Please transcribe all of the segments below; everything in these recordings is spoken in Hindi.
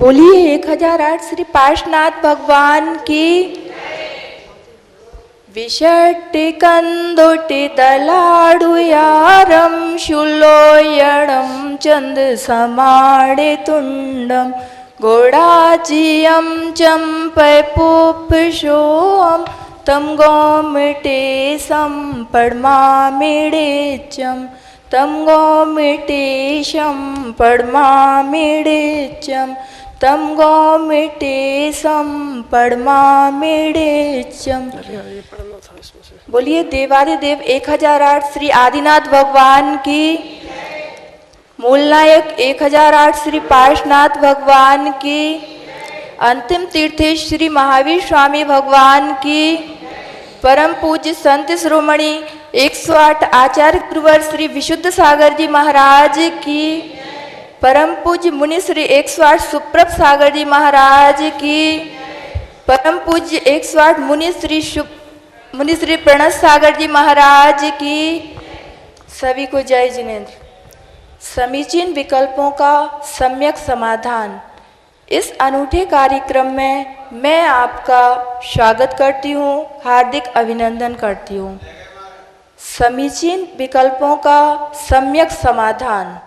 बोलिए 1008 श्री पार्श्वनाथ भगवान की। विषट्टिकन्दुटितलाडुयारं शूलोयणं चंद समाडे तुंडम गोडाजियं चंपैपुपशोऽं तम गोमिटे संपड्मामिडेच्यं तम गोमिटेशं पड्मामिडेच्यं तम गोमिटेशं पड्मामिडेच्यं। बोलिए देवादिदेव 1008 श्री आदिनाथ भगवान की। मूल नायक 1008 श्री पार्श्वनाथ भगवान की। अंतिम तीर्थेश श्री महावीर स्वामी भगवान की। परम पूज्य संत शिरोमणि 108 आचार्य गुरुवर श्री विशुद्ध सागर जी महाराज की। परम पूज्य मुनि श्री 108 सुप्रभ सागर जी महाराज की। परम पूज्य 108 मुनि श्री प्रणत सागर जी महाराज की। सभी को जय जिनेन्द्र। समीचीन विकल्पों का सम्यक समाधान, इस अनूठे कार्यक्रम में मैं आपका स्वागत करती हूँ, हार्दिक अभिनंदन करती हूँ। समीचीन विकल्पों का सम्यक समाधान,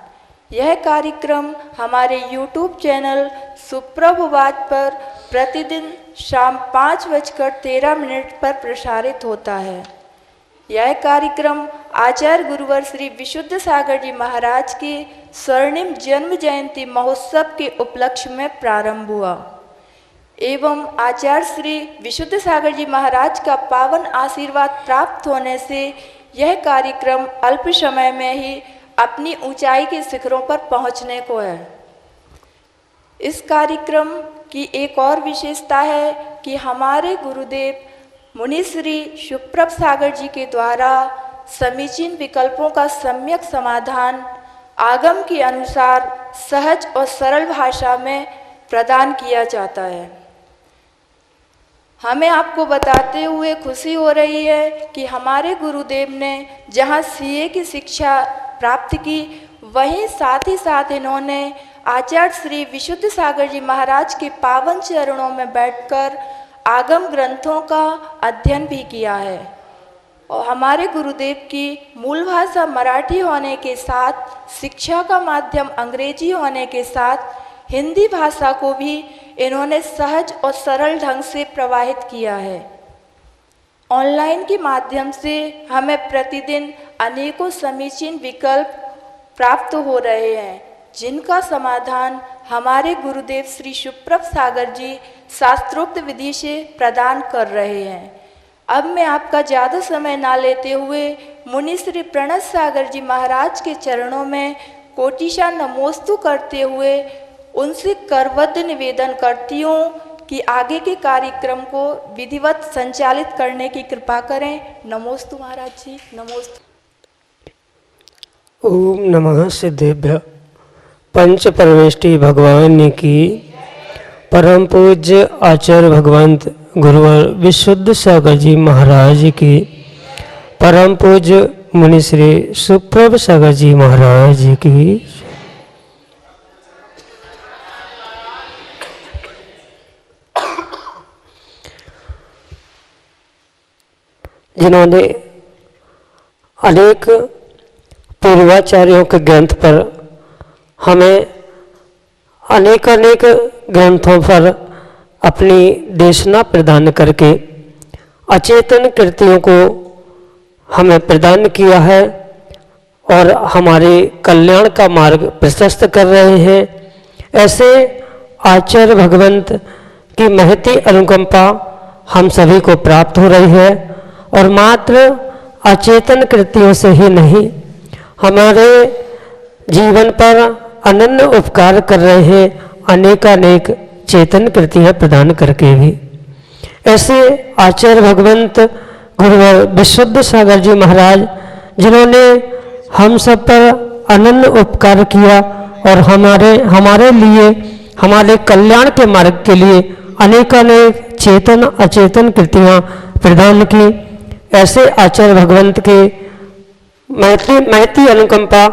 यह कार्यक्रम हमारे YouTube चैनल सुप्रभात पर प्रतिदिन शाम 5:13 पर प्रसारित होता है। यह कार्यक्रम आचार्य गुरुवर श्री विशुद्ध सागर जी महाराज की स्वर्णिम जन्म जयंती महोत्सव के उपलक्ष्य में प्रारंभ हुआ एवं आचार्य श्री विशुद्ध सागर जी महाराज का पावन आशीर्वाद प्राप्त होने से यह कार्यक्रम अल्प समय में ही अपनी ऊंचाई के शिखरों पर पहुंचने को है। इस कार्यक्रम की एक और विशेषता है कि हमारे गुरुदेव मुनि श्री सुप्रभ सागर जी के द्वारा समीचीन विकल्पों का सम्यक समाधान आगम के अनुसार सहज और सरल भाषा में प्रदान किया जाता है। हमें आपको बताते हुए खुशी हो रही है कि हमारे गुरुदेव ने जहां सीए की शिक्षा प्राप्त की, वहीं साथ ही साथ इन्होंने आचार्य श्री विशुद्ध सागर जी महाराज के पावन चरणों में बैठकर आगम ग्रंथों का अध्ययन भी किया है। और हमारे गुरुदेव की मूल भाषा मराठी होने के साथ शिक्षा का माध्यम अंग्रेजी होने के साथ हिंदी भाषा को भी इन्होंने सहज और सरल ढंग से प्रवाहित किया है। ऑनलाइन के माध्यम से हमें प्रतिदिन अनेकों समीचीन विकल्प प्राप्त हो रहे हैं, जिनका समाधान हमारे गुरुदेव श्री सुप्रभ सागर जी शास्त्रोक्त विधि से प्रदान कर रहे हैं। अब मैं आपका ज़्यादा समय ना लेते हुए मुनि श्री प्रणत सागर जी महाराज के चरणों में कोटिशा नमोस्तु करते हुए उनसे करबद्ध निवेदन करती हूँ कि आगे के कार्यक्रम को विधिवत संचालित करने की कृपा करें। नमोस्तु महाराज जी, नमोस्तु। ओम नमः सिद्धेभ्य। पंच परमेष्टि भगवान की। परम पूज्य आचार्य भगवंत गुरुवर विशुद्ध सागर जी महाराज की। परम पूज्य मुनि श्री सुप्रभ सागर जी महाराज की। जिन्होंने अनेक पूर्वाचार्यों के ग्रंथ पर हमें अनेक ग्रंथों पर अपनी देशना प्रदान करके अचेतन कृतियों को हमें प्रदान किया है और हमारे कल्याण का मार्ग प्रशस्त कर रहे हैं। ऐसे आचार्य भगवंत की महती अनुकंपा हम सभी को प्राप्त हो रही है और मात्र अचेतन कृतियों से ही नहीं, हमारे जीवन पर अनन्य उपकार कर रहे हैं अनेकानेक चेतन कृतियाँ प्रदान करके भी। ऐसे आचार्य भगवंत गुरुवर विशुद्ध सागर जी महाराज, जिन्होंने हम सब पर अनन्य उपकार किया और हमारे लिए हमारे कल्याण के मार्ग के लिए अनेकानेक चेतन अचेतन कृतियाँ प्रदान की। ऐसे आचार्य भगवंत के महती अनुकंपा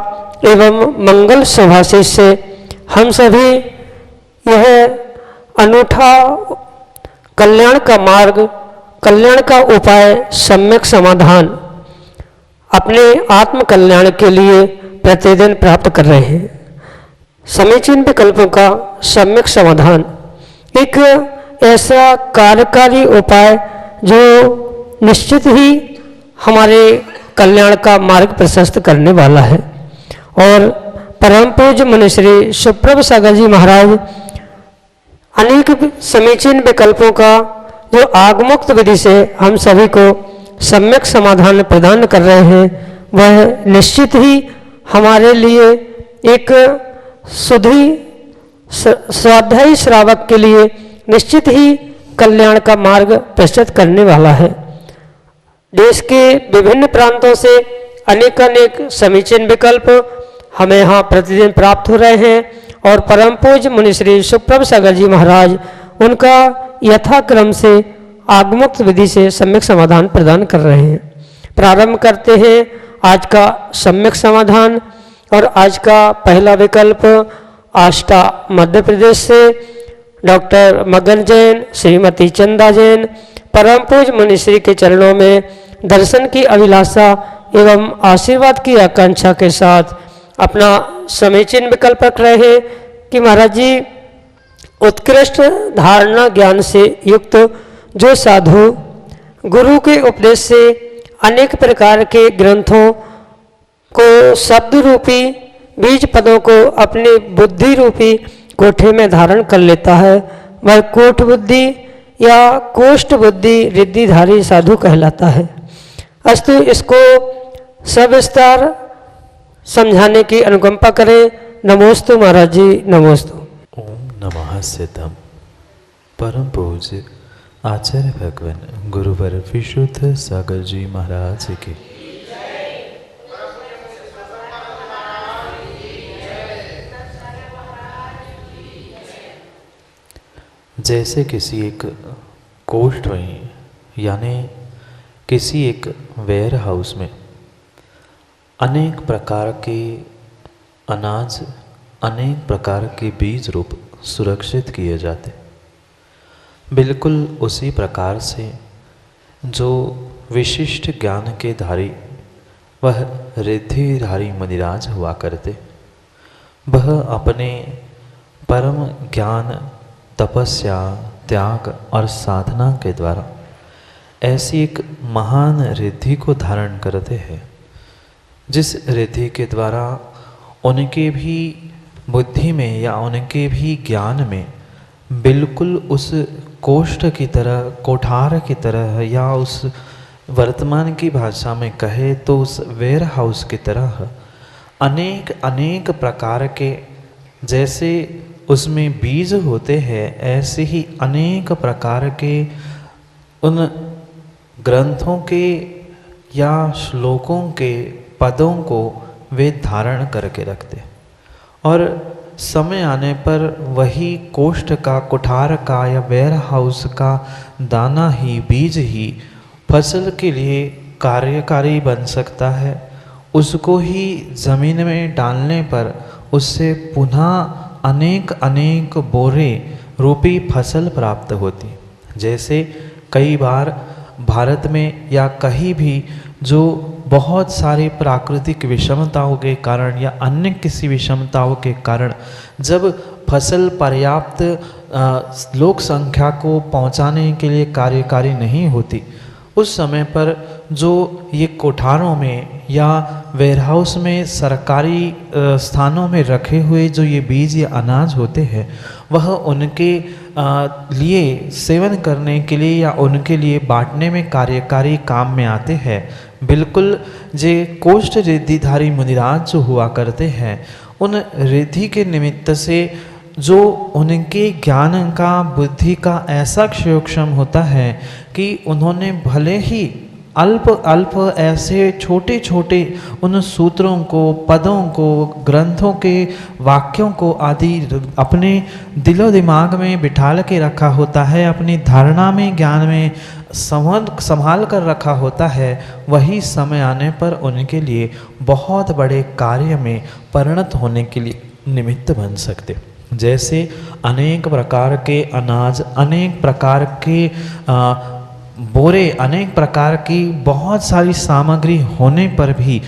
एवं मंगल सुभाषिष से हम सभी यह अनूठा कल्याण का मार्ग, कल्याण का उपाय, सम्यक समाधान अपने आत्म कल्याण के लिए प्रतिदिन प्राप्त कर रहे हैं। समीचीन विकल्पों का सम्यक समाधान एक ऐसा कार्यकारी उपाय जो निश्चित ही हमारे कल्याण का मार्ग प्रशस्त करने वाला है। और परम पूज्य मुनि श्री सुप्रभ सागर जी महाराज अनेक समीचीन विकल्पों का जो आगमुक्त विधि से हम सभी को सम्यक समाधान प्रदान कर रहे हैं, वह निश्चित ही हमारे लिए एक सुधी स्वाध्यायी श्रावक के लिए निश्चित ही कल्याण का मार्ग प्रशस्त करने वाला है। देश के विभिन्न प्रांतों से अनेक समीचीन विकल्प हमें यहाँ प्रतिदिन प्राप्त हो रहे हैं और परम पूज्य मुनि श्री सुप्रभ सागर जी महाराज उनका यथाक्रम से आगमुक्त विधि से सम्यक समाधान प्रदान कर रहे हैं। प्रारंभ करते हैं आज का सम्यक समाधान। और आज का पहला विकल्प आष्टा मध्य प्रदेश से डॉक्टर मगन जैन, श्रीमती चंदा जैन परम पूज्य मुनि श्री के चरणों में दर्शन की अभिलाषा एवं आशीर्वाद की आकांक्षा के साथ अपना समीचीन विकल्प रख रहे हैं कि महाराज जी उत्कृष्ट धारणा ज्ञान से युक्त जो साधु गुरु के उपदेश से अनेक प्रकार के ग्रंथों को शब्द रूपी बीज पदों को अपनी बुद्धि रूपी कोठे में धारण कर लेता है, वह कोठ बुद्धि या कोष्ठ बुद्धि रिद्धिधारी साधु कहलाता है। अस्तु इसको सविस्तार समझाने की अनुकंपा करें। नमोस्तु महाराज जी, नमोस्तु। ओम नमः सिद्धम। परम पूज्य आचार्य भगवान गुरुवर विशुद्ध सागर जी महाराज की जैसे किसी एक कोष्ठ में यानी किसी एक वेयर हाउस में अनेक प्रकार के अनाज, अनेक प्रकार के बीज रूप सुरक्षित किए जाते, बिल्कुल उसी प्रकार से जो विशिष्ट ज्ञान के धारी वह रिद्धिधारी मुनिराज हुआ करते, वह अपने परम ज्ञान, तपस्या, त्याग और साधना के द्वारा ऐसी एक महान रिद्धि को धारण करते हैं जिस रिद्धि के द्वारा उनके भी बुद्धि में या उनके भी ज्ञान में बिल्कुल उस कोष्ठ की तरह, कोठार की तरह या उस वर्तमान की भाषा में कहे तो उस वेयर हाउस की तरह अनेक अनेक प्रकार के जैसे उसमें बीज होते हैं, ऐसे ही अनेक प्रकार के उन ग्रंथों के या श्लोकों के पदों को वे धारण करके रखते और समय आने पर वही कोष्ठ का, कुठार का या वेयर हाउस का दाना ही, बीज ही फसल के लिए कार्यकारी बन सकता है। उसको ही ज़मीन में डालने पर उससे पुनः अनेक अनेक बोरे रूपी फसल प्राप्त होती। जैसे कई बार भारत में या कहीं भी जो बहुत सारी प्राकृतिक विषमताओं के कारण या अन्य किसी विषमताओं के कारण जब फसल पर्याप्त लोक संख्या को पहुंचाने के लिए कार्यकारी नहीं होती, उस समय पर जो ये कोठारों में या वेयरहाउस में सरकारी स्थानों में रखे हुए जो ये बीज या अनाज होते हैं, वह उनके लिए सेवन करने के लिए या उनके लिए बांटने में कार्यकारी काम में आते हैं। बिल्कुल जे कोष्ठ रिद्धिधारी मुनिराज जो हुआ करते हैं, उन रिद्धि के निमित्त से जो उनके ज्ञान का, बुद्धि का ऐसा क्षयोक्षम होता है कि उन्होंने भले ही अल्प अल्प ऐसे छोटे छोटे उन सूत्रों को, पदों को, ग्रंथों के वाक्यों को आदि अपने दिलो दिमाग में बिठाल के रखा होता है, अपनी धारणा में, ज्ञान में संभाल कर रखा होता है, वही समय आने पर उनके लिए बहुत बड़े कार्य में परिणत होने के लिए निमित्त बन सकते। जैसे अनेक प्रकार के अनाज, अनेक प्रकार के बोरे, अनेक प्रकार की बहुत सारी सामग्री होने पर भी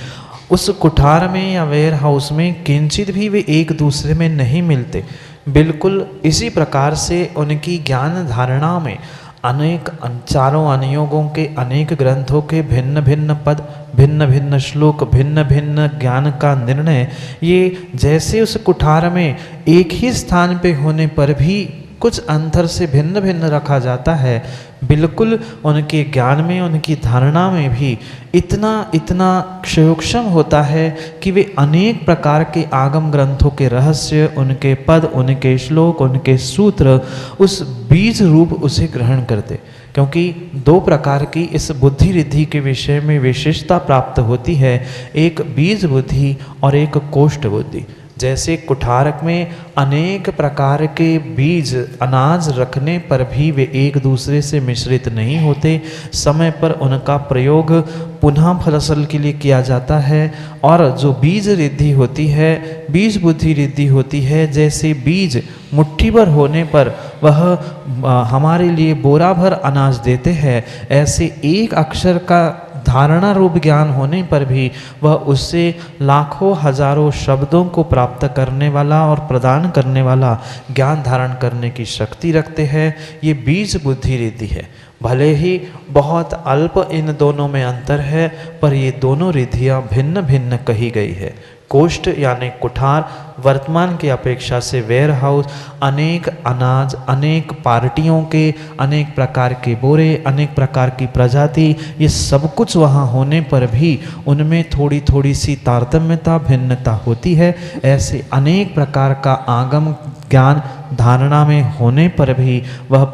उस कुठार में या वेयर हाउस में किंचित भी वे एक दूसरे में नहीं मिलते। बिल्कुल इसी प्रकार से उनकी ज्ञान धारणा में अनेक चारों अनुयोगों के अनेक ग्रंथों के भिन्न भिन्न पद, भिन्न भिन्न श्लोक, भिन्न भिन्न ज्ञान का निर्णय, ये जैसे उस कुठार में एक ही स्थान पे होने पर भी कुछ अंतर से भिन्न भिन्न रखा जाता है, बिल्कुल उनके ज्ञान में, उनकी धारणा में भी इतना इतना सूक्ष्म होता है कि वे अनेक प्रकार के आगम ग्रंथों के रहस्य, उनके पद, उनके श्लोक, उनके सूत्र उस बीज रूप उसे ग्रहण करते। क्योंकि दो प्रकार की इस बुद्धि रिद्धि के विषय में विशेषता प्राप्त होती है, एक बीज बुद्धि और एक कोष्ठ बुद्धि। जैसे कुठारक में अनेक प्रकार के बीज अनाज रखने पर भी वे एक दूसरे से मिश्रित नहीं होते, समय पर उनका प्रयोग पुनः फसल के लिए किया जाता है। और जो बीज रिद्धि होती है, बीज बुद्धि रिद्धि होती है, जैसे बीज मुट्ठी भर होने पर वह हमारे लिए बोरा भर अनाज देते हैं, ऐसे एक अक्षर का धारणा रूप ज्ञान होने पर भी वह उससे लाखों हजारों शब्दों को प्राप्त करने वाला और प्रदान करने वाला ज्ञान धारण करने की शक्ति रखते हैं। ये बीज बुद्धि रिद्धि है। भले ही बहुत अल्प इन दोनों में अंतर है, पर ये दोनों रिद्धियाँ भिन्न भिन्न कही गई है। कोष्ठ यानी कुठार वर्तमान की अपेक्षा से वेयर हाउस अनेक अनाज, अनेक पार्टियों के, अनेक प्रकार के बोरे, अनेक प्रकार की प्रजाति, ये सब कुछ वहाँ होने पर भी उनमें थोड़ी थोड़ी सी तारतम्यता, भिन्नता होती है। ऐसे अनेक प्रकार का आगम ज्ञान धारणा में होने पर भी वह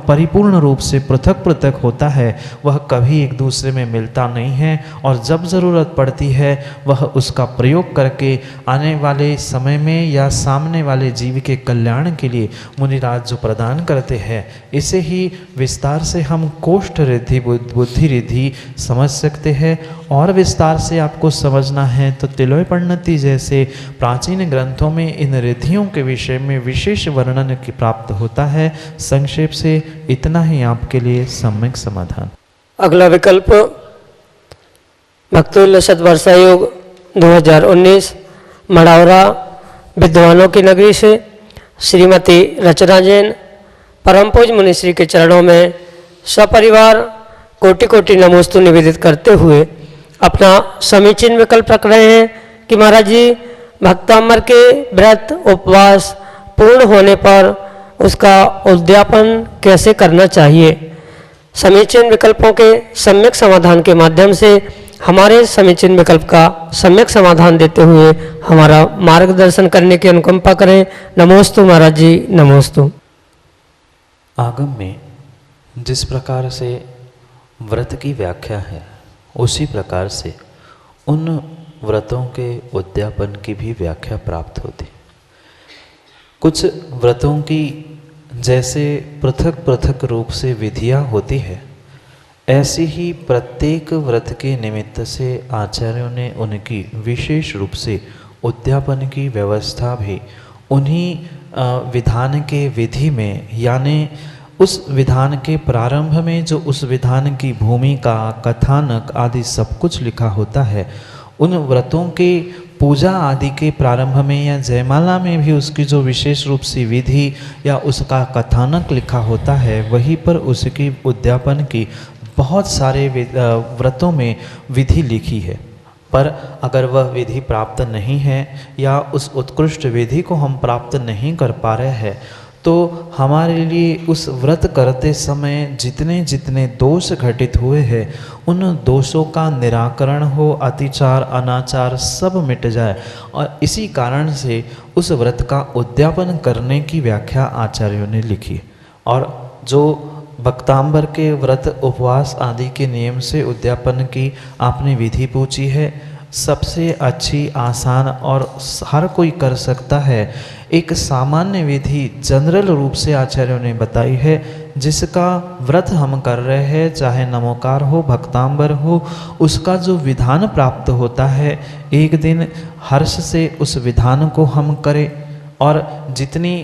परिपूर्ण रूप से पृथक पृथक होता है, वह कभी एक दूसरे में मिलता नहीं है। और जब ज़रूरत पड़ती है वह उसका प्रयोग करके आने वाले समय में या सामने वाले जीव के कल्याण के लिए मुनिराज जो प्रदान करते हैं, इसे ही विस्तार से हम कोष्ठ रिद्धि बुद्धि रिद्धि समझ सकते हैं। और विस्तार से आपको समझना है तो तिलोय परिणति जैसे प्राचीन ग्रंथों में इन रिद्धियों के विषय में विशेष वर्णन की प्राप्त होता है। संक्षेप से इतना ही आपके लिए सम्यक समाधान। अगला विकल्प भक्तोल्लास शतवर्षा योग 2019 मढ़ौरा विद्वानों की नगरी से श्रीमती रचना जैन परम पूज्य मुनिश्री के चरणों में सपरिवार कोटि कोटि नमोस्तु निवेदित करते हुए अपना समीचीन विकल्प रख रहे हैं कि महाराज जी, भक्तामर के व्रत उपवास पूर्ण होने पर उसका उद्यापन कैसे करना चाहिए। समीचीन विकल्पों के सम्यक समाधान के माध्यम से हमारे समीचीन विकल्प का सम्यक समाधान देते हुए हमारा मार्गदर्शन करने की अनुकंपा करें। नमोस्तु महाराज जी, नमोस्तु। आगम में जिस प्रकार से व्रत की व्याख्या है, उसी प्रकार से उन व्रतों के उद्यापन की भी व्याख्या प्राप्त होती। कुछ व्रतों की जैसे पृथक पृथक रूप से विधियाँ होती है, ऐसी ही प्रत्येक व्रत के निमित्त से आचार्यों ने उनकी विशेष रूप से उद्यापन की व्यवस्था भी उन्हीं विधान के विधि में, यानी उस विधान के प्रारंभ में जो उस विधान की भूमिका, कथानक आदि सब कुछ लिखा होता है, उन व्रतों के पूजा आदि के प्रारंभ में या जयमाला में भी उसकी जो विशेष रूप से विधि या उसका कथानक लिखा होता है, वहीं पर उसकी उद्यापन की बहुत सारे व्रतों में विधि लिखी है। पर अगर वह विधि प्राप्त नहीं है या उस उत्कृष्ट विधि को हम प्राप्त नहीं कर पा रहे हैं, तो हमारे लिए उस व्रत करते समय जितने जितने दोष घटित हुए हैं, उन दोषों का निराकरण हो, अतिचार अनाचार सब मिट जाए। और इसी कारण से उस व्रत का उद्यापन करने की व्याख्या आचार्यों ने लिखी। और जो भक्तांबर के व्रत उपवास आदि के नियम से उद्यापन की आपने विधि पूछी है, सबसे अच्छी, आसान और हर कोई कर सकता है एक सामान्य विधि जनरल रूप से आचार्यों ने बताई है, जिसका व्रत हम कर रहे हैं, चाहे नमोकार हो, भक्तांबर हो, उसका जो विधान प्राप्त होता है, एक दिन हर्ष से उस विधान को हम करें। और जितनी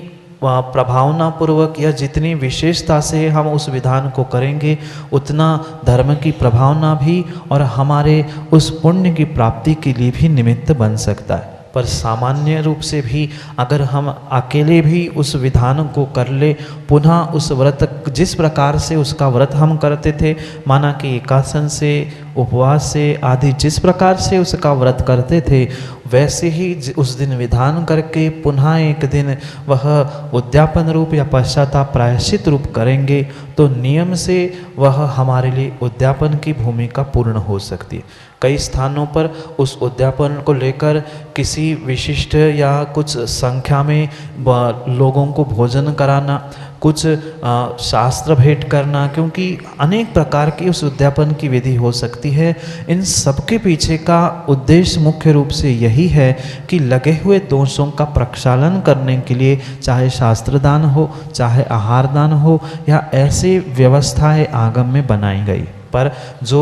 प्रभावनापूर्वक या जितनी विशेषता से हम उस विधान को करेंगे उतना धर्म की प्रभावना भी और हमारे उस पुण्य की प्राप्ति के लिए भी निमित्त बन सकता है। पर सामान्य रूप से भी अगर हम अकेले भी उस विधान को कर ले, पुनः उस व्रत जिस प्रकार से उसका व्रत हम करते थे, माना कि एकासन से, उपवास से आदि जिस प्रकार से उसका व्रत करते थे, वैसे ही उस दिन विधान करके पुनः एक दिन वह उद्यापन रूप या पश्चाताप प्रायश्चित रूप करेंगे तो नियम से वह हमारे लिए उद्यापन की भूमिका पूर्ण हो सकती है। कई स्थानों पर उस उद्यापन को लेकर किसी विशिष्ट या कुछ संख्या में लोगों को भोजन कराना, कुछ शास्त्र भेंट करना, क्योंकि अनेक प्रकार की उस उद्यापन की विधि हो सकती है। इन सब के पीछे का उद्देश्य मुख्य रूप से यही है कि लगे हुए दोषों का प्रक्षालन करने के लिए चाहे शास्त्र दान हो, चाहे आहार दान हो, या ऐसी व्यवस्थाएं आगम में बनाई गई। पर जो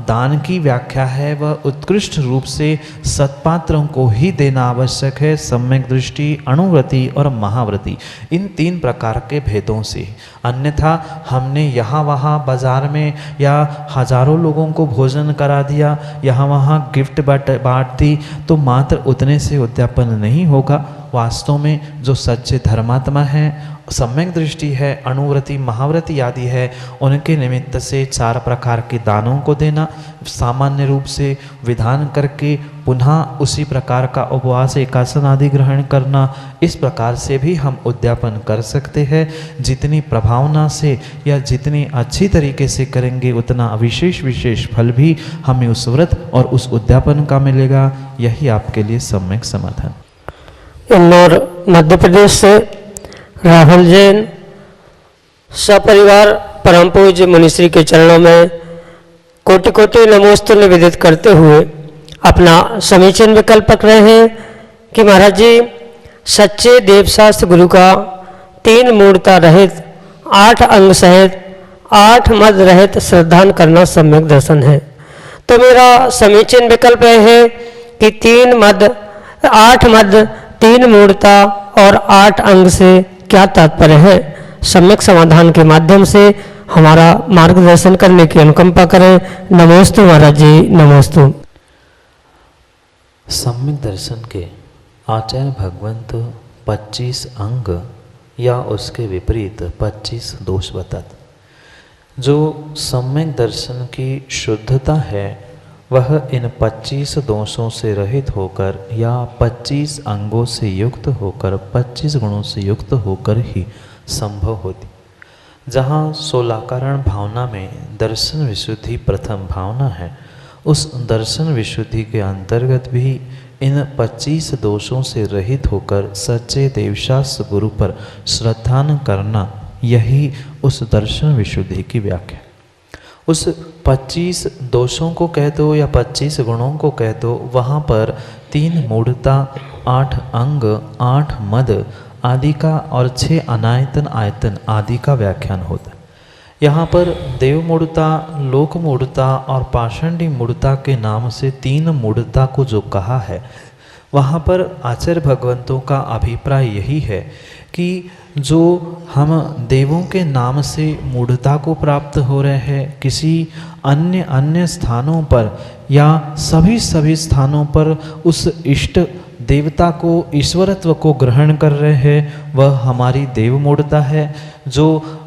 दान की व्याख्या है वह उत्कृष्ट रूप से सत्पात्रों को ही देना आवश्यक है, सम्यक दृष्टि, अणुव्रति और महाव्रति, इन 3 प्रकार के भेदों से। अन्यथा हमने यहाँ वहाँ बाजार में या हजारों लोगों को भोजन करा दिया, यहाँ वहाँ गिफ्ट बांट दी, तो मात्र उतने से उद्यापन नहीं होगा। वास्तव में जो सच्चे धर्मात्मा हैं, सम्यक दृष्टि है, अणुव्रति, महाव्रति आदि है, उनके निमित्त से 4 प्रकार के दानों को देना, सामान्य रूप से विधान करके पुनः उसी प्रकार का उपवास, एकासन आदि ग्रहण करना, इस प्रकार से भी हम उद्यापन कर सकते हैं। जितनी प्रभावना से या जितनी अच्छी तरीके से करेंगे उतना विशेष फल भी हमें उस व्रत और उस उद्यापन का मिलेगा। यही आपके लिए सम्यक समाधान। इंदौर मध्य प्रदेश से राहुल जैन सपरिवार परम पूज्य मुनिश्री के चरणों में कोटि कोटि नमोस्तुल्य निवेदित करते हुए अपना समीचीन विकल्प रख रहे हैं कि महाराज जी, सच्चे देवशास्त्र गुरु का 3 मूर्ता रहित 8 अंग सहित 8 मद रहित श्रद्धान करना सम्यक दर्शन है। तो मेरा समीचीन विकल्प यह है कि 3 मद, 8 मद, 3 मूर्ता और 8 अंग से क्या तात्पर्य है। सम्यक समाधान के माध्यम से हमारा मार्गदर्शन करने की अनुकंपा करें। नमोस्तु महाराज जी, नमोस्तु। सम्यक दर्शन के आचार्य भगवंत 25 अंग या उसके विपरीत 25 दोष बताते। जो सम्यक दर्शन की शुद्धता है वह इन 25 दोषों से रहित होकर या 25 अंगों से युक्त होकर, 25 गुणों से युक्त होकर ही संभव होती। जहाँ 16 कारण भावना में दर्शन विशुद्धि प्रथम भावना है, उस दर्शन विशुद्धि के अंतर्गत भी इन 25 दोषों से रहित होकर सच्चे देवशास्त्र गुरु पर श्रद्धान करना, यही उस दर्शन विशुद्धि की व्याख्या। उस 25 दोषों को कह दो या 25 गुणों को कह दो, वहाँ पर 3 मूढ़ता, 8 अंग, 8 मद आदि का और 6 अनायतन आयतन आदि का व्याख्यान होता है। यहाँ पर देव मूढ़ता, लोक मूढ़ता और पाषंडी मूढ़ता के नाम से 3 मूढ़ता को जो कहा है, वहाँ पर आचार्य भगवंतों का अभिप्राय यही है कि जो हम देवों के नाम से मूढ़ता को प्राप्त हो रहे हैं, किसी अन्य स्थानों पर या सभी स्थानों पर उस इष्ट देवता को, ईश्वरत्व को ग्रहण कर रहे हैं, वह हमारी देव मूढ़ता है। जो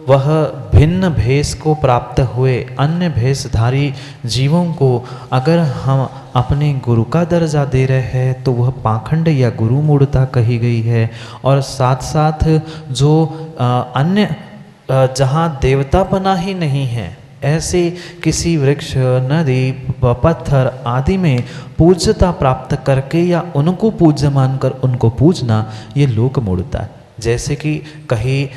वह भिन्न भेष को प्राप्त हुए अन्य भेषधारी जीवों को अगर हम अपने गुरु का दर्जा दे रहे हैं तो वह पाखंड या गुरु मूढ़ता कही गई है। और साथ साथ जो अन्य जहाँ देवता बना ही नहीं है, ऐसे किसी वृक्ष, नदी, पत्थर आदि में पूज्यता प्राप्त करके या उनको पूज्य मानकर उनको पूजना, ये लोक मूढ़ता है। जैसे कि कहीं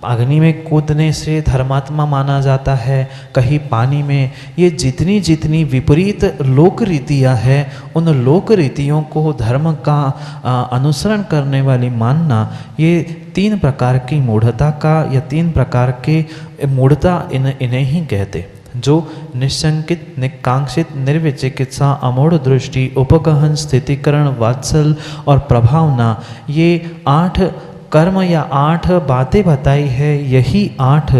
अग्नि में कूदने से धर्मात्मा माना जाता है, कहीं पानी में, ये जितनी विपरीत लोक रीतियाँ हैं, उन लोक रीतियों को धर्म का अनुसरण करने वाली मानना, ये 3 प्रकार की मूढ़ता का या 3 प्रकार के मूढ़ता इन्हें ही कहते। जो निशंकित, निकांक्षित, निर्विचिकित्सा, अमूढ़ दृष्टि, उपगहन, स्थितिकरण, वात्सल और प्रभावना, ये 8 कर्म या 8 बातें बताई है, यही 8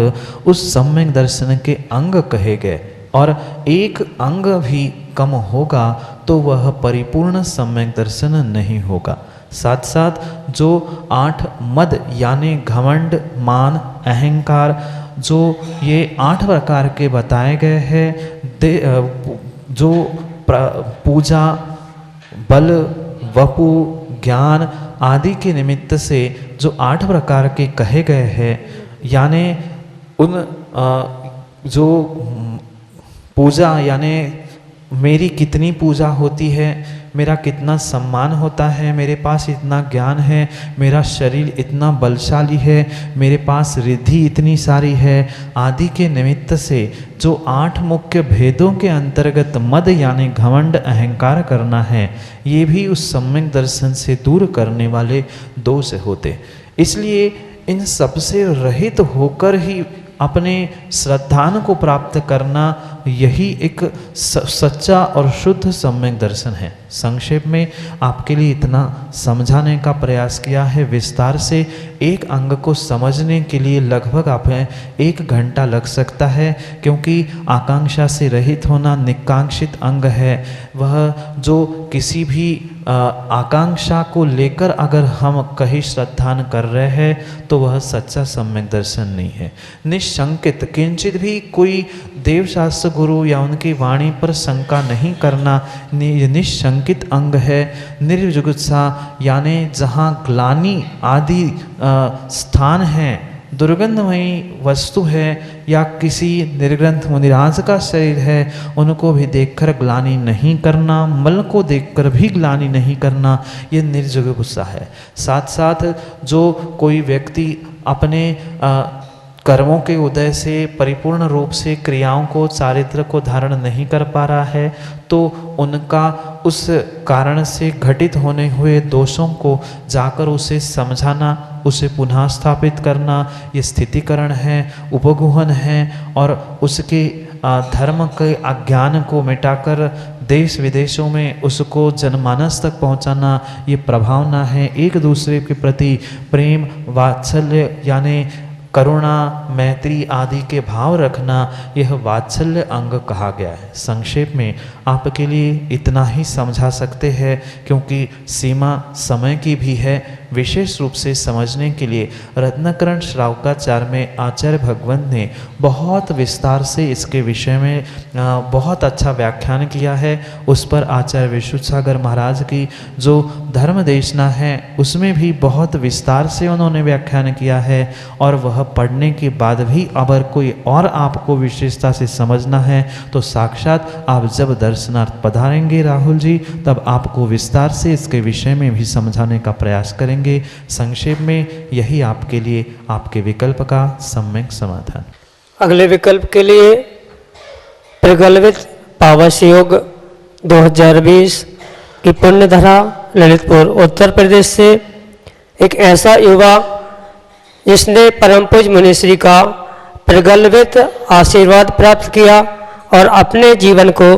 उस सम्यक दर्शन के अंग कहे गए। और एक अंग भी कम होगा तो वह परिपूर्ण सम्यक दर्शन नहीं होगा। साथ साथ जो 8 मद यानी घमंड, मान, अहंकार, जो ये 8 प्रकार के बताए गए हैं, जो पूजा, बल, वपु, ज्ञान आदि के निमित्त से जो 8 प्रकार के कहे गए हैं, यानी उन जो पूजा यानी मेरी कितनी पूजा होती है, मेरा कितना सम्मान होता है, मेरे पास इतना ज्ञान है, मेरा शरीर इतना बलशाली है, मेरे पास रिद्धि इतनी सारी है आदि के निमित्त से जो 8 मुख्य भेदों के अंतर्गत मद यानी घमंड, अहंकार करना है, ये भी उस सम्यक दर्शन से दूर करने वाले दोष होते। इसलिए इन सबसे रहित होकर ही अपने श्रद्धान को प्राप्त करना, यही एक सच्चा और शुद्ध सम्यक दर्शन है। संक्षेप में आपके लिए इतना समझाने का प्रयास किया है। विस्तार से एक अंग को समझने के लिए लगभग आप 1 घंटा लग सकता है, क्योंकि आकांक्षा से रहित होना निकांक्षित अंग है। वह जो किसी भी आकांक्षा को लेकर अगर हम कहीं श्रद्धान कर रहे हैं तो वह सच्चा सम्यक दर्शन नहीं है। निशंकित, किंचित भी कोई देवशास्त्र गुरु या उनकी वाणी पर शंका नहीं करना, निशंकित अंग है। निर्जुगुप्सा यानी जहाँ ग्लानि आदि स्थान है, दुर्गंधमयी वस्तु है या किसी निर्ग्रंथ मुनिराज का शरीर है, उनको भी देखकर ग्लानि नहीं करना, मल को देखकर भी ग्लानि नहीं करना, ये निर्जुगुप्सा है। साथ साथ जो कोई व्यक्ति अपने कर्मों के उदय से परिपूर्ण रूप से क्रियाओं को, चारित्र को धारण नहीं कर पा रहा है, तो उनका उस कारण से घटित होने हुए दोषों को जाकर उसे समझाना, उसे पुनः स्थापित करना, ये स्थितिकरण है, उपगुहन है। और उसके धर्म के अज्ञान को मिटाकर देश विदेशों में उसको जनमानस तक पहुंचाना, ये प्रभावना है। एक दूसरे के प्रति प्रेम, वात्सल्य यानी करुणा, मैत्री आदि के भाव रखना, यह वात्सल्य अंग कहा गया है। संक्षेप में आपके लिए इतना ही समझा सकते हैं, क्योंकि सीमा समय की भी है। विशेष रूप से समझने के लिए रत्नकरण श्रावकाचार्य में आचार्य भगवंत ने बहुत विस्तार से इसके विषय में बहुत अच्छा व्याख्यान किया है। उस पर आचार्य विशुद्ध सागर महाराज की जो धर्म देशना है, उसमें भी बहुत विस्तार से उन्होंने व्याख्यान किया है। और वह पढ़ने के बाद भी अगर कोई और आपको विशेषता से समझना है तो साक्षात आप जब दर्शनार्थ पधारेंगे राहुल जी, तब आपको विस्तार से इसके विषय में भी समझाने का प्रयास करेंगे। संक्षेप में यही आपके लिए आपके विकल्प का सम्यक समाधान। अगले विकल्प के लिए प्रगल्भित पावस योग 2020 की पुण्यधरा ललितपुर उत्तर प्रदेश से एक ऐसा युवा जिसने परम पूज्य मुनिश्री का प्रगल्भित आशीर्वाद प्राप्त किया और अपने जीवन को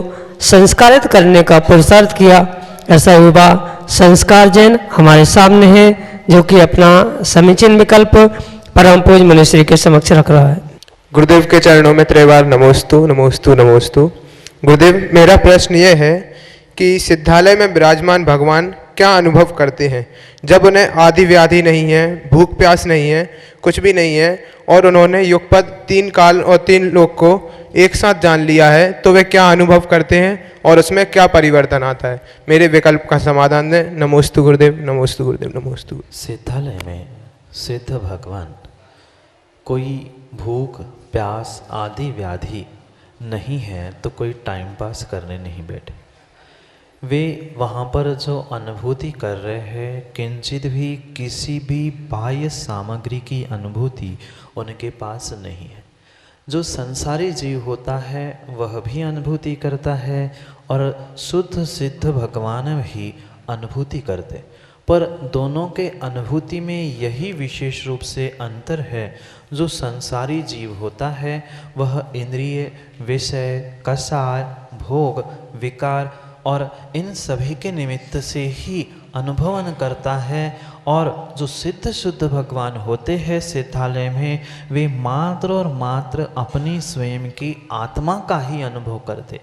संस्कारित करने का पुरुषार्थ किया, ऐसा युवा संस्कार जैन हमारे सामने है, जो कि अपना समीचीन विकल्प परम पूज्य मुनिश्री के समक्ष रख रहा है। गुरुदेव के चरणों में त्रैवार नमोस्तु नमोस्तु नमोस्तु। गुरुदेव, मेरा प्रश्न ये है कि सिद्धालय में विराजमान भगवान क्या अनुभव करते हैं जब उन्हें आदि व्याधि नहीं है, भूख प्यास नहीं है, कुछ भी नहीं है, और उन्होंने युगपद 3 काल और 3 लोक को एक साथ जान लिया है, तो वे क्या अनुभव करते हैं और उसमें क्या परिवर्तन आता है? मेरे विकल्प का समाधान दें। नमोस्तु गुरुदेव, नमोस्तु गुरुदेव, नमोस्तु। सिद्धालय में सिद्ध भगवान कोई भूख प्यास आदि व्याधि नहीं है तो कोई टाइम पास करने नहीं बैठे। वे वहाँ पर जो अनुभूति कर रहे हैं, किंचित भी किसी भी बाह्य सामग्री की अनुभूति उनके पास नहीं है। जो संसारी जीव होता है वह भी अनुभूति करता है और शुद्ध सिद्ध भगवान भी अनुभूति करते, पर दोनों के अनुभूति में यही विशेष रूप से अंतर है। जो संसारी जीव होता है वह इंद्रिय, विषय, कषाय, भोग, विकार और इन सभी के निमित्त से ही अनुभवन करता है, और जो सिद्ध शुद्ध भगवान होते हैं सिद्धालय में, वे मात्र और मात्र अपनी स्वयं की आत्मा का ही अनुभव करते।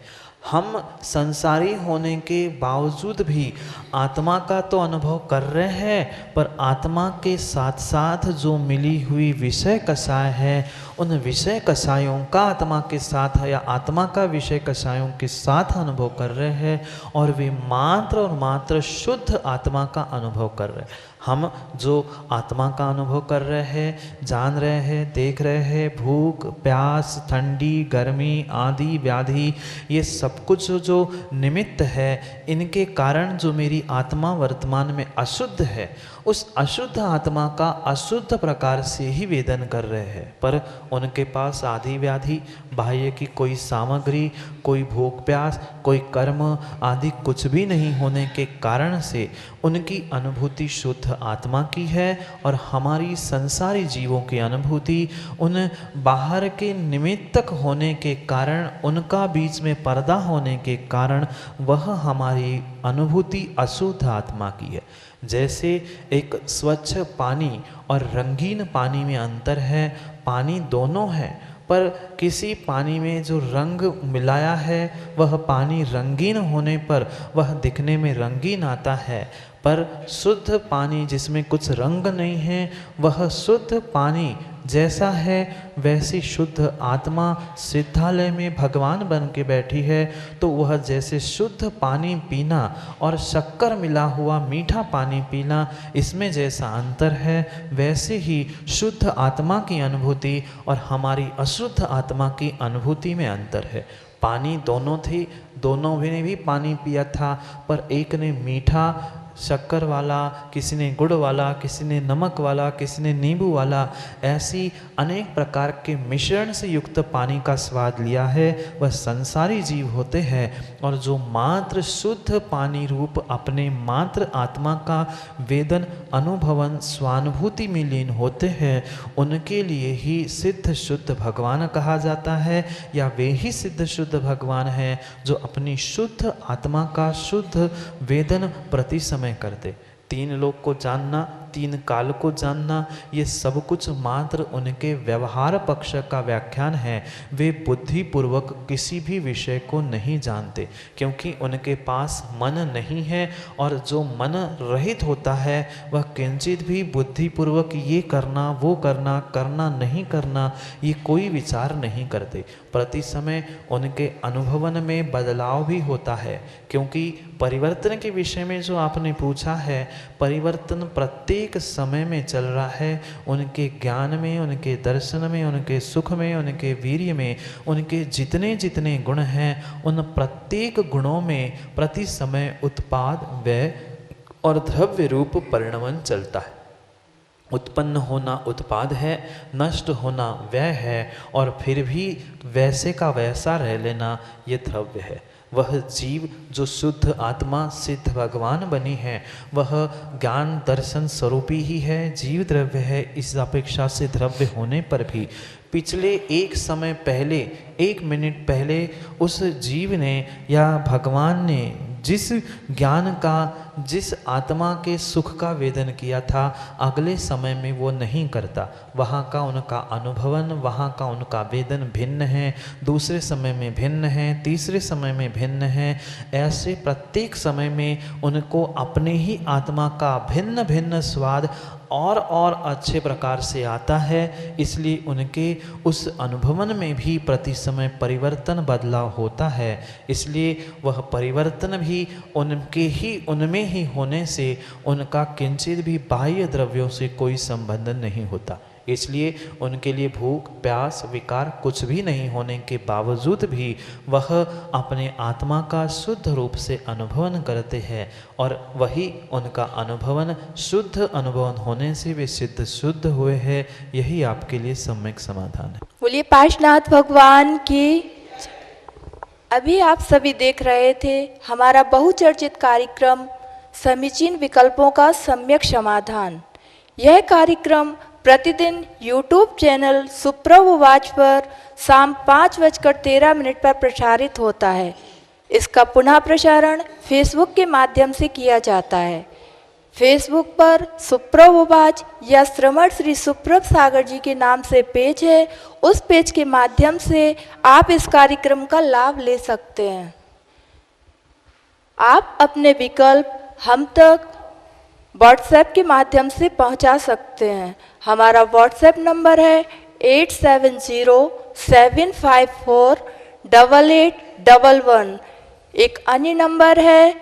हम संसारी होने के बावजूद भी आत्मा का तो अनुभव कर रहे हैं, पर आत्मा के साथ साथ जो मिली हुई विषय कषाय है, उन विषय कषायों का आत्मा के साथ या आत्मा का विषय कषायों के साथ अनुभव कर रहे हैं, और वे मात्र और मात्र शुद्ध आत्मा का अनुभव कर रहे हैं। हम जो आत्मा का अनुभव कर रहे हैं, जान रहे हैं, देख रहे हैं, भूख, प्यास, ठंडी, गर्मी आदि व्याधि, ये सब कुछ जो निमित्त है, इनके कारण जो मेरी आत्मा वर्तमान में अशुद्ध है, उस अशुद्ध आत्मा का अशुद्ध प्रकार से ही वेदन कर रहे हैं। पर उनके पास आदि व्याधि, बाह्य की कोई सामग्री, कोई भूख प्यास, कोई कर्म आदि कुछ भी नहीं होने के कारण से उनकी अनुभूति शुद्ध आत्मा की है, और हमारी संसारी जीवों की अनुभूति उन बाहर के निमित्तक होने के कारण, उनका बीच में पर्दा होने के कारण वह हमारी अनुभूति अशुद्ध आत्मा की है। जैसे एक स्वच्छ पानी और रंगीन पानी में अंतर है। पानी दोनों है, पर किसी पानी में जो रंग मिलाया है वह पानी रंगीन होने पर वह दिखने में रंगीन आता है, पर शुद्ध पानी जिसमें कुछ रंग नहीं है, वह शुद्ध पानी जैसा है वैसी शुद्ध आत्मा सिद्धालय में भगवान बन के बैठी है। तो वह जैसे शुद्ध पानी पीना और शक्कर मिला हुआ मीठा पानी पीना, इसमें जैसा अंतर है, वैसे ही शुद्ध आत्मा की अनुभूति और हमारी अशुद्ध आत्मा की अनुभूति में अंतर है। पानी दोनों थे, दोनों ने भी पानी पिया था, पर एक ने मीठा शक्कर वाला, किसी ने गुड़ वाला, किसी ने नमक वाला, किसी ने नींबू वाला, ऐसी अनेक प्रकार के मिश्रण से युक्त पानी का स्वाद लिया है। वह संसारी जीव होते हैं, और जो मात्र शुद्ध पानी रूप अपने मात्र आत्मा का वेदन अनुभवन स्वानुभूति में लीन होते हैं, उनके लिए ही सिद्ध शुद्ध भगवान कहा जाता है, या वे ही सिद्ध शुद्ध भगवान हैं जो अपनी शुद्ध आत्मा का शुद्ध वेदन प्रति समय करते। तीन लोक को जानना, तीन काल को जानना, ये सब कुछ मात्र उनके व्यवहार पक्ष का व्याख्यान है। वे बुद्धिपूर्वक किसी भी विषय को नहीं जानते, क्योंकि उनके पास मन नहीं है, और जो मन रहित होता है वह किंचित भी बुद्धिपूर्वक ये करना वो करना, करना नहीं करना, ये कोई विचार नहीं करते। प्रति समय उनके अनुभवन में बदलाव भी होता है, क्योंकि परिवर्तन के विषय में जो आपने पूछा है, परिवर्तन प्रत्येक समय में चल रहा है। उनके ज्ञान में, उनके दर्शन में, उनके सुख में, उनके वीर्य में, उनके जितने जितने गुण हैं, उन प्रत्येक गुणों में प्रति समय उत्पाद, व्यय और द्रव्य रूप परिणमन चलता है। उत्पन्न होना उत्पाद है, नष्ट होना व्यय है, और फिर भी वैसे का वैसा रह लेना ये द्रव्य है। वह जीव जो शुद्ध आत्मा सिद्ध भगवान बनी है, वह ज्ञान दर्शन स्वरूपी ही है, जीव द्रव्य है। इस अपेक्षा से द्रव्य होने पर भी पिछले एक समय पहले, एक मिनट पहले उस जीव ने या भगवान ने जिस ज्ञान का, जिस आत्मा के सुख का वेदन किया था, अगले समय में वो नहीं करता। वहाँ का उनका अनुभवन, वहाँ का उनका वेदन भिन्न है, दूसरे समय में भिन्न है, तीसरे समय में भिन्न है। ऐसे प्रत्येक समय में उनको अपने ही आत्मा का भिन्न भिन्न स्वाद और अच्छे प्रकार से आता है। इसलिए उनके उस अनुभवन में भी प्रति समय परिवर्तन बदलाव होता है। इसलिए वह परिवर्तन भी उनमें ही होने से उनका किंचित भी बाह्य द्रव्यों से कोई संबंध नहीं होता। इसलिए उनके लिए भूख प्यास विकार कुछ भी नहीं होने के बावजूद भी वह अपने आत्मा का शुद्ध रूप से अनुभवन करते हैं, और वही उनका अनुभवन शुद्ध अनुभवन होने से वे सिद्ध शुद्ध हुए हैं। यही आपके लिए सम्यक समाधान है। बोलिए पार्श्वनाथ भगवान की। अभी आप सभी देख रहे थे हमारा बहुचर्चित कार्यक्रम समीचीन विकल्पों का सम्यक समाधान। यह कार्यक्रम प्रतिदिन YouTube चैनल सुप्रभुवाच पर शाम 5:13 पर प्रसारित होता है। इसका पुनः प्रसारण फेसबुक के माध्यम से किया जाता है। फेसबुक पर सुप्रभुवाच या श्रमण श्री सुप्रभ सागर जी के नाम से पेज है, उस पेज के माध्यम से आप इस कार्यक्रम का लाभ ले सकते हैं। आप अपने विकल्प हम तक व्हाट्सएप के माध्यम से पहुंचा सकते हैं। हमारा व्हाट्सएप नंबर है 8707548811। एक अन्य नंबर है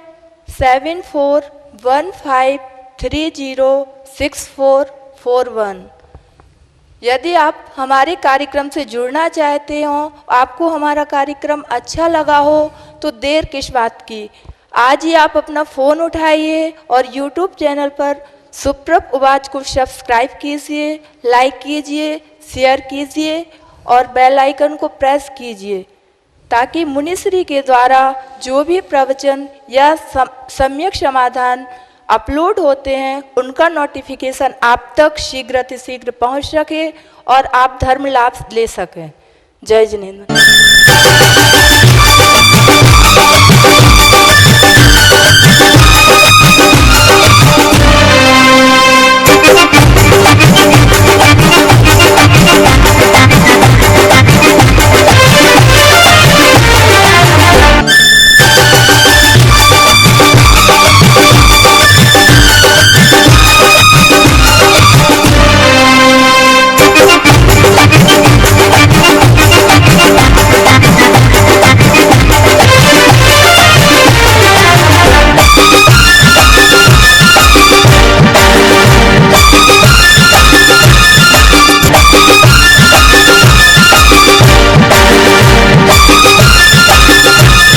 7415306441। यदि आप हमारे कार्यक्रम से जुड़ना चाहते हो, आपको हमारा कार्यक्रम अच्छा लगा हो, तो देर किस बात की, आज ही आप अपना फ़ोन उठाइए और YouTube चैनल पर सुप्रभ उवाच को सब्सक्राइब कीजिए, लाइक कीजिए, शेयर कीजिए और बेल आइकन को प्रेस कीजिए, ताकि मुनिश्री के द्वारा जो भी प्रवचन या सम्यक समाधान अपलोड होते हैं उनका नोटिफिकेशन आप तक शीघ्र अतिशीघ्र पहुंच सके और आप धर्म लाभ ले सकें। जय जिनेंद्र।